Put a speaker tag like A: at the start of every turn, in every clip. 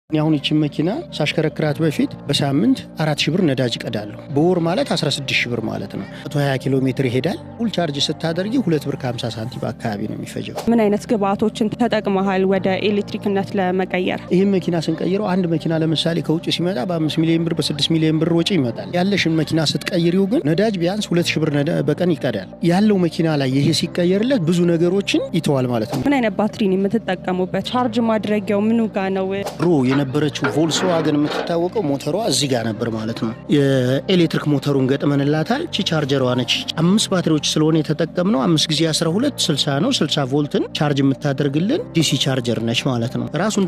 A: አሁን እቺ መኪና ሳሽከረክራት በፊት በሳምንት 4000 ብር ነዳጅ ቀዳለሁ። በወር ማለት 16000 ብር ማለት ነው። 120 ኪሎ ሜትር ይሄዳል። ፉል ቻርጅ ስታደርጊ 2 ብር ከ50 ሳንቲም አካባቢ ነው የሚፈጀው።
B: ምን አይነት ግብአቶችን ተጠቅመሃል ወደ ኤሌክትሪክነት ለመቀየር?
A: ይሄን መኪና ስንቀይረው አንድ መኪና ለምሳሌ ከውጭ ሲመጣ በ5 ሚሊዮን ብር በ6 ሚሊዮን ብር ወጪ ይመጣል። ያለሽን መኪና ስትቀይሪው ግን ነዳጅ ቢያንስ 2000 ብር በቀን ይቀዳል። ያለው መኪና ላይ ይሄ ሲቀየርለት ብዙ ነገሮችን ይተዋል ማለት ነው።
B: ምን አይነት ባትሪን የምትጠቀሙበት? ቻርጅ ማድረጊያው ምኑ ጋር ነው?
A: ድሮ የነበረችው ቮልክስዋገን የምትታወቀው ሞተሯ እዚህ ጋር ነበር ማለት ነው። የኤሌክትሪክ ሞተሩን ገጥመንላታል። እቺ ቻርጀሯ ነች። 5 ባትሪዎች ስለሆነ የተጠቀምነው 5 ጊዜ 12 60 ነው። 60 ቮልትን ቻርጅ የምታደርግልን ዲሲ ቻርጀር ነች ማለት ነው። ራሱን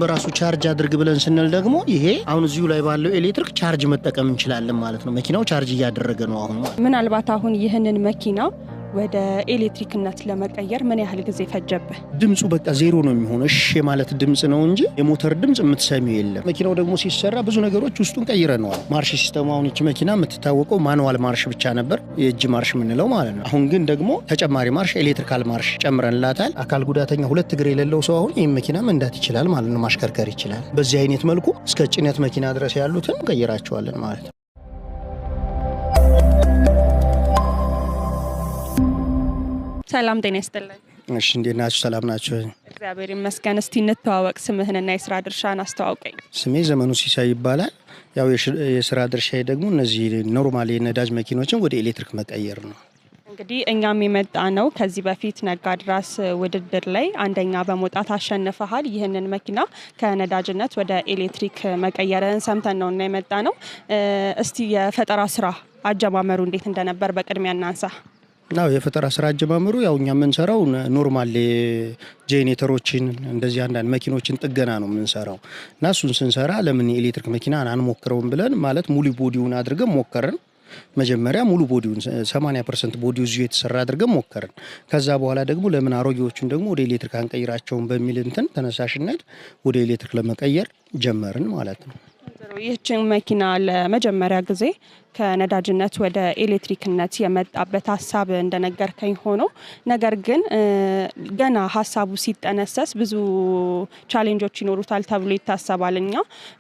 A: በራሱ ቻርጅ አድርግ ብለን ስንል ደግሞ ይሄ አሁን እዚሁ ላይ ባለው ኤሌክትሪክ ቻርጅ መጠቀም እንችላለን ማለት ነው። መኪናው ቻርጅ እያደረገ ነው አሁን።
B: ምናልባት አሁን ይህንን መኪና ወደ ኤሌክትሪክነት ለመቀየር ምን ያህል ጊዜ ፈጀብህ?
A: ድምጹ በቃ ዜሮ ነው የሚሆነው። እሺ ማለት ድምጽ ነው እንጂ የሞተር ድምጽ የምትሰሚው የለም። መኪናው ደግሞ ሲሰራ ብዙ ነገሮች ውስጡን ቀይረነዋል። ማርሽ ሲስተሙ አሁን እቺ መኪና የምትታወቀው ማኑዋል ማርሽ ብቻ ነበር፣ የእጅ ማርሽ የምንለው ማለት ነው። አሁን ግን ደግሞ ተጨማሪ ማርሽ ኤሌክትሪካል ማርሽ ጨምረንላታል። አካል ጉዳተኛ 2 እግር የሌለው ሰው አሁን ይሄን መኪና መንዳት ይችላል ማለት ነው፣ ማሽከርከር ይችላል። በዚህ አይነት መልኩ እስከ ጭነት መኪና ድረስ ያሉትን ቀይራቸዋለን ማለት ነው።
B: ሰላም ጤና ይስጥልኝ።
A: እሺ እንዴት ናችሁ? ሰላም ናችሁ?
B: እግዚአብሔር ይመስገን። እስቲ እንተዋወቅ፣ ስምህንና የስራ ድርሻን አስተዋውቀኝ።
A: ስሜ ዘመኑ ሲሳይ ይባላል። ያው የስራ ድርሻዬ ደግሞ እነዚህ ኖርማል የነዳጅ መኪኖችን ወደ ኤሌክትሪክ መቀየር ነው።
B: እንግዲህ እኛም የመጣ ነው ከዚህ በፊት ነጋድራስ ውድድር ላይ አንደኛ በመውጣት አሸንፈሃል። ይህንን መኪና ከነዳጅነት ወደ ኤሌክትሪክ መቀየርን ሰምተን ነው እና የመጣ ነው። እስቲ የፈጠራ ስራ አጀማመሩ እንዴት እንደነበር በቅድሚያ እናንሳ።
A: ናው የፈጠራ ስራ አጀማመሩ ያው እኛ የምንሰራው ኖርማል ጄኔሬተሮችን እንደዚህ አንዳንድ መኪኖችን ጥገና ነው የምንሰራው እና እሱን ስንሰራ ለምን የኤሌክትሪክ መኪና አንሞክረውም ብለን ማለት ሙሉ ቦዲውን አድርገን ሞከርን። መጀመሪያ ሙሉ ቦዲውን 80% ቦዲው እዚሁ የተሰራ አድርገን ሞከርን። ከዛ በኋላ ደግሞ ለምን አሮጌዎቹን ደግሞ ወደ ኤሌክትሪክ አንቀይራቸውም በሚል ተነሳሽነት ወደ ኤሌክትሪክ ለመቀየር ጀመርን ማለት ነው።
B: ይህችን መኪና ለመጀመሪያ ጊዜ ከነዳጅነት ወደ ኤሌክትሪክነት የመጣበት ሀሳብ እንደነገርከኝ ሆኖ ነገር ግን ገና ሀሳቡ ሲጠነሰስ ብዙ ቻሌንጆች ይኖሩታል ተብሎ ይታሰባል።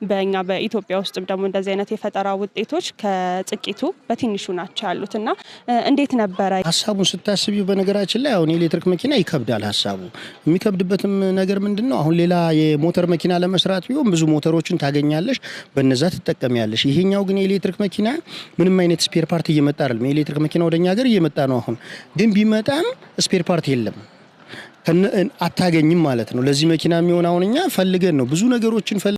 B: በእኛ በኢትዮጵያ ውስጥም ደግሞ እንደዚህ አይነት የፈጠራ ውጤቶች ከጥቂቱ በትንሹ ናቸው ያሉት እና እንዴት ነበረ
A: ሀሳቡን ስታስቢው? በነገራችን ላይ አሁን የኤሌክትሪክ መኪና ይከብዳል። ሀሳቡ የሚከብድበትም ነገር ምንድን ነው? አሁን ሌላ የሞተር መኪና ለመስራት ቢሆን ብዙ ሞተሮችን ታገኛለሽ፣ በነዛ ትጠቀሚያለሽ። ይሄኛው ግን የኤሌክትሪክ መኪና ምንም አይነት ስፔር ፓርት እየመጣ አይደለም። የኤሌክትሪክ መኪና ወደኛ ሀገር እየመጣ ነው አሁን፣ ግን ቢመጣም ስፔር ፓርት የለም፣ አታገኝም ማለት ነው። ለዚህ መኪና የሚሆን አሁን እኛ ፈልገን ነው ብዙ ነገሮችን